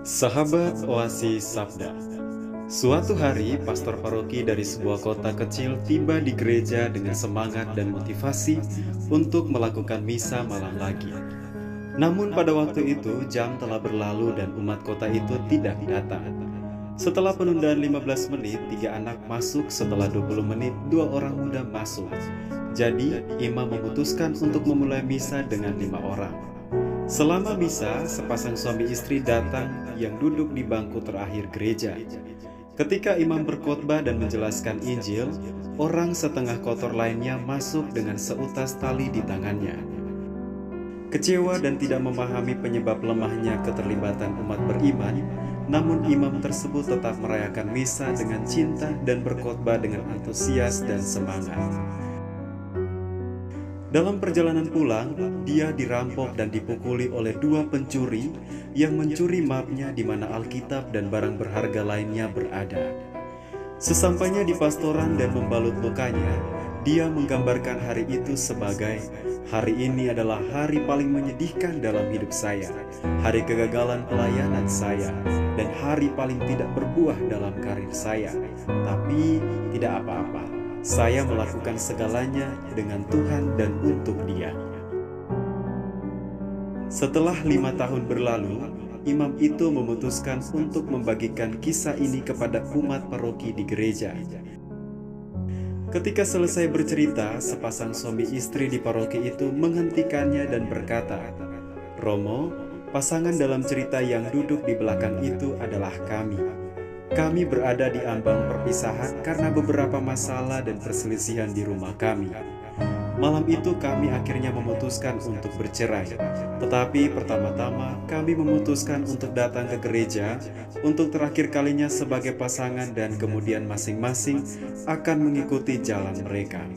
Sahabat Oasis Sabda. Suatu hari, pastor paroki dari sebuah kota kecil tiba di gereja dengan semangat dan motivasi untuk melakukan misa malam lagi. Namun pada waktu itu, jam telah berlalu dan umat kota itu tidak datang. Setelah penundaan 15 menit, 3 anak masuk. Setelah 20 menit, 2 orang muda masuk. Jadi, imam memutuskan untuk memulai misa dengan 5 orang. Selama misa, sepasang suami istri datang yang duduk di bangku terakhir gereja. Ketika imam berkhotbah dan menjelaskan Injil, orang setengah kotor lainnya masuk dengan seutas tali di tangannya. Kecewa dan tidak memahami penyebab lemahnya keterlibatan umat beriman, namun imam tersebut tetap merayakan misa dengan cinta dan berkhotbah dengan antusias dan semangat. Dalam perjalanan pulang, dia dirampok dan dipukuli oleh 2 pencuri yang mencuri mapnya di mana Alkitab dan barang berharga lainnya berada. Sesampainya di pastoran dan membalut lukanya, dia menggambarkan hari itu sebagai, "Hari ini adalah hari paling menyedihkan dalam hidup saya, hari kegagalan pelayanan saya, dan hari paling tidak berbuah dalam karir saya. Tapi tidak apa-apa. Saya melakukan segalanya dengan Tuhan dan untuk Dia." Setelah 5 tahun berlalu, imam itu memutuskan untuk membagikan kisah ini kepada umat paroki di gereja. Ketika selesai bercerita, sepasang suami istri di paroki itu menghentikannya dan berkata, "Romo, pasangan dalam cerita yang duduk di belakang itu adalah kami. Kami berada di ambang perpisahan karena beberapa masalah dan perselisihan di rumah kami. Malam itu kami akhirnya memutuskan untuk bercerai. Tetapi pertama-tama kami memutuskan untuk datang ke gereja untuk terakhir kalinya sebagai pasangan dan kemudian masing-masing akan mengikuti jalan mereka.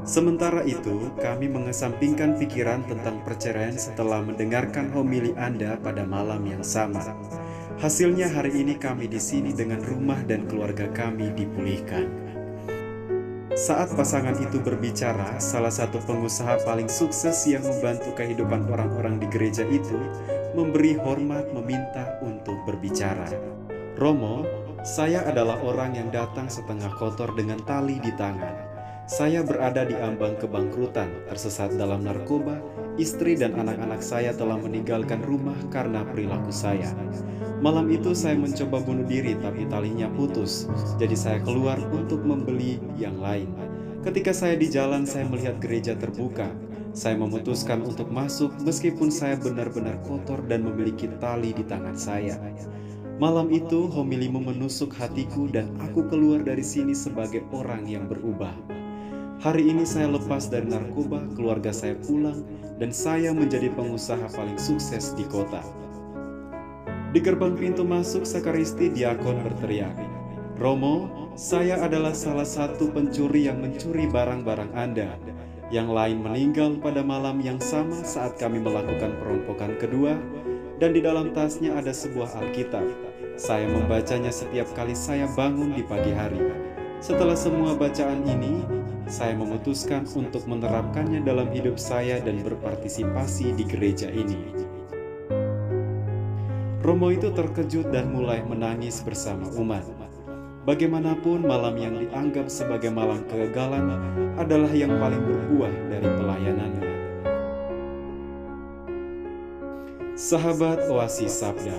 Sementara itu, kami mengesampingkan pikiran tentang perceraian setelah mendengarkan homili Anda pada malam yang sama. Hasilnya hari ini kami di sini dengan rumah dan keluarga kami dipulihkan." Saat pasangan itu berbicara, salah satu pengusaha paling sukses yang membantu kehidupan orang-orang di gereja itu memberi hormat meminta untuk berbicara. "Romo, saya adalah orang yang datang setengah kotor dengan tali di tangan. Saya berada di ambang kebangkrutan, tersesat dalam narkoba, istri dan anak-anak saya telah meninggalkan rumah karena perilaku saya. Malam itu saya mencoba bunuh diri tapi talinya putus, jadi saya keluar untuk membeli yang lain. Ketika saya di jalan saya melihat gereja terbuka. Saya memutuskan untuk masuk meskipun saya benar-benar kotor dan memiliki tali di tangan saya. Malam itu homilimu menusuk hatiku dan aku keluar dari sini sebagai orang yang berubah. Hari ini saya lepas dari narkoba, keluarga saya pulang, dan saya menjadi pengusaha paling sukses di kota." Di gerbang pintu masuk sakristi, diakon berteriak, "Romo, saya adalah salah satu pencuri yang mencuri barang-barang Anda. Yang lain meninggal pada malam yang sama saat kami melakukan perompokan kedua, dan di dalam tasnya ada sebuah Alkitab. Saya membacanya setiap kali saya bangun di pagi hari. Setelah semua bacaan ini, saya memutuskan untuk menerapkannya dalam hidup saya dan berpartisipasi di gereja ini." Romo itu terkejut dan mulai menangis bersama umat. Bagaimanapun, malam yang dianggap sebagai malam kegagalan adalah yang paling berbuah dari pelayanannya. Sahabat Oasis Sabda,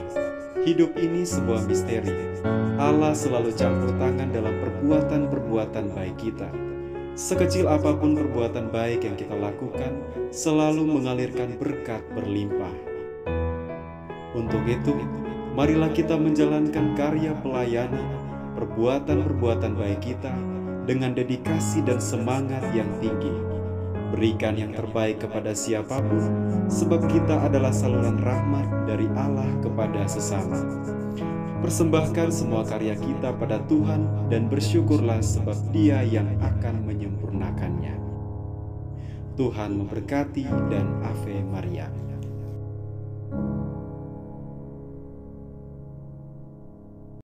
hidup ini sebuah misteri. Allah selalu campur tangan dalam perbuatan-perbuatan baik kita. Sekecil apapun perbuatan baik yang kita lakukan, selalu mengalirkan berkat berlimpah. Untuk itu, marilah kita menjalankan karya pelayanan, perbuatan-perbuatan baik kita dengan dedikasi dan semangat yang tinggi. Berikan yang terbaik kepada siapapun, sebab kita adalah saluran rahmat dari Allah kepada sesama. Persembahkan semua karya kita pada Tuhan dan bersyukurlah sebab Dia yang akan menyempurnakannya. Tuhan memberkati dan Ave Maria.